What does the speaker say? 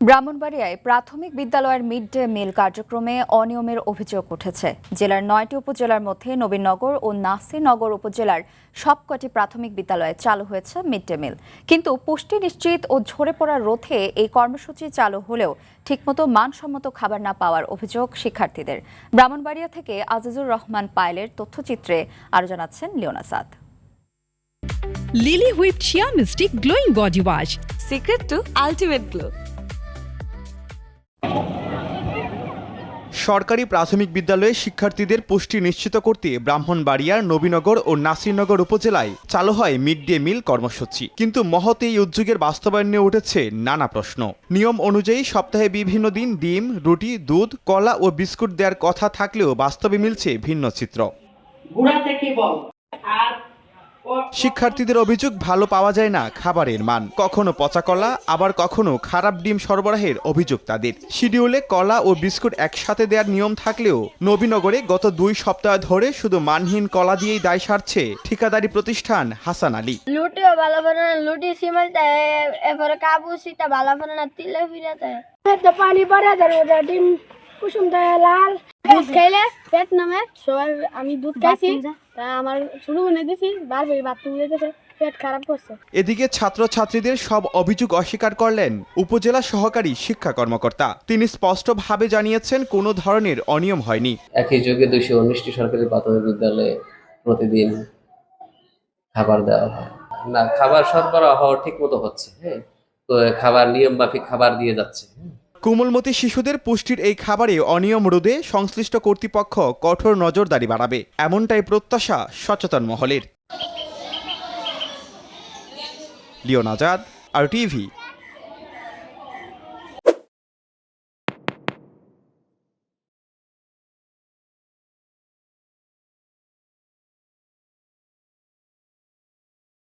ব্রাহ্মণবাড়িয়ায় প্রাথমিক বিদ্যালয়ের mid day meal কার্যক্রমে অনিয়মের অভিযোগ উঠেছে। জেলার ৯টি উপজেলার মধ্যে নবীনগর ও নাসিরনগর উপজেলার সবকটি প্রাথমিক বিদ্যালয়ে চালু হয়েছে মিড ডে মিল, কিন্তু পুষ্টি নিশ্চিত ও ঝরে পড়া রোধে এই কর্মসূচি চালু হলেও ঠিকমতো মানসম্মত খাবার না পাওয়ার অভিযোগ শিক্ষার্থীদের। ব্রাহ্মণবাড়িয়া থেকে আজিজুর রহমান পায়েলের তথ্যচিত্রে আরও জানাচ্ছেন Leone Saad. Lily Whipped Shea Mystic Glowing Body Wash. Secret to ultimate glow. সরকারি প্রাথমিক বিদ্যালয়ে শিক্ষার্থীদের পুষ্টি নিশ্চিত করতে ব্রাহ্মণবাড়িয়ার নবীনগর ও নাসিরনগর উপজেলায় চালু হয় মিড ডে মিল কর্মসূচি, কিন্তু মহৎ এই উদ্যোগের বাস্তবায়ন নিয়ে উঠেছে নানা প্রশ্ন। নিয়ম অনুযায়ী সপ্তাহে বিভিন্ন দিন ডিম, রুটি, দুধ, কলা ও বিস্কুট দেওয়ার কথা থাকলেও বাস্তবে মিলছে ভিন্ন চিত্র। শিক্ষার্থীদের অভিযোগ, ভালো পাওয়া যায় না খাবারের মান, কখনো পচা কলা আবার কখনো খারাপ ডিম সরবরাহের অভিযোগ তাদের। শিডিউলে কলা ও বিস্কুট একসাথে দেওয়ার নিয়ম থাকলেও নবীনগরে গত 2 সপ্তাহ ধরে শুধু মানহীন কলা দিয়েই দায় সারছে ঠিকাদারি প্রতিষ্ঠান হাসান আলী। লুটিও ভালো করে না, লুটি সিমেন্ট এরপরে কাবুসিটা ভালো করে না, তিলে ফিরাতে পানি পরে ওটা ডিম কুসুম লাল দুধ খাইলে পেট নামে। সবাই আমি দুধ খাইছি, আমার শুরু মনে দিছি বারবার বাথরুম যেতেছে, পেট খারাপ করছে। এদিকে ছাত্রছাত্রীদের সব অভিযোগ অস্বীকার করলেন উপজেলা সহকারী শিক্ষা কর্মকর্তা। তিনি স্পষ্টভাবে জানিয়েছেন কোনো ধরনের অনিয়ম হয়নি। একই যোগে 219টি সরকারি প্রাথমিক বিদ্যালয়ে প্রতিদিন খাবার দেওয়া হয় না, খাবার সরবরাহ ঠিক মতো হচ্ছে। হ্যাঁ, তো খাবার নিয়ম মাফিক খাবার দিয়ে যাচ্ছে। কোমলমতি শিশুদের পুষ্টির এই খাবারে অনিয়ম রোধে সংশ্লিষ্ট কর্তৃপক্ষ কঠোর নজরদারি বাড়াবে, এমনটাই প্রত্যাশা সচেতন মহলের। লিওন আজাদ, RTV।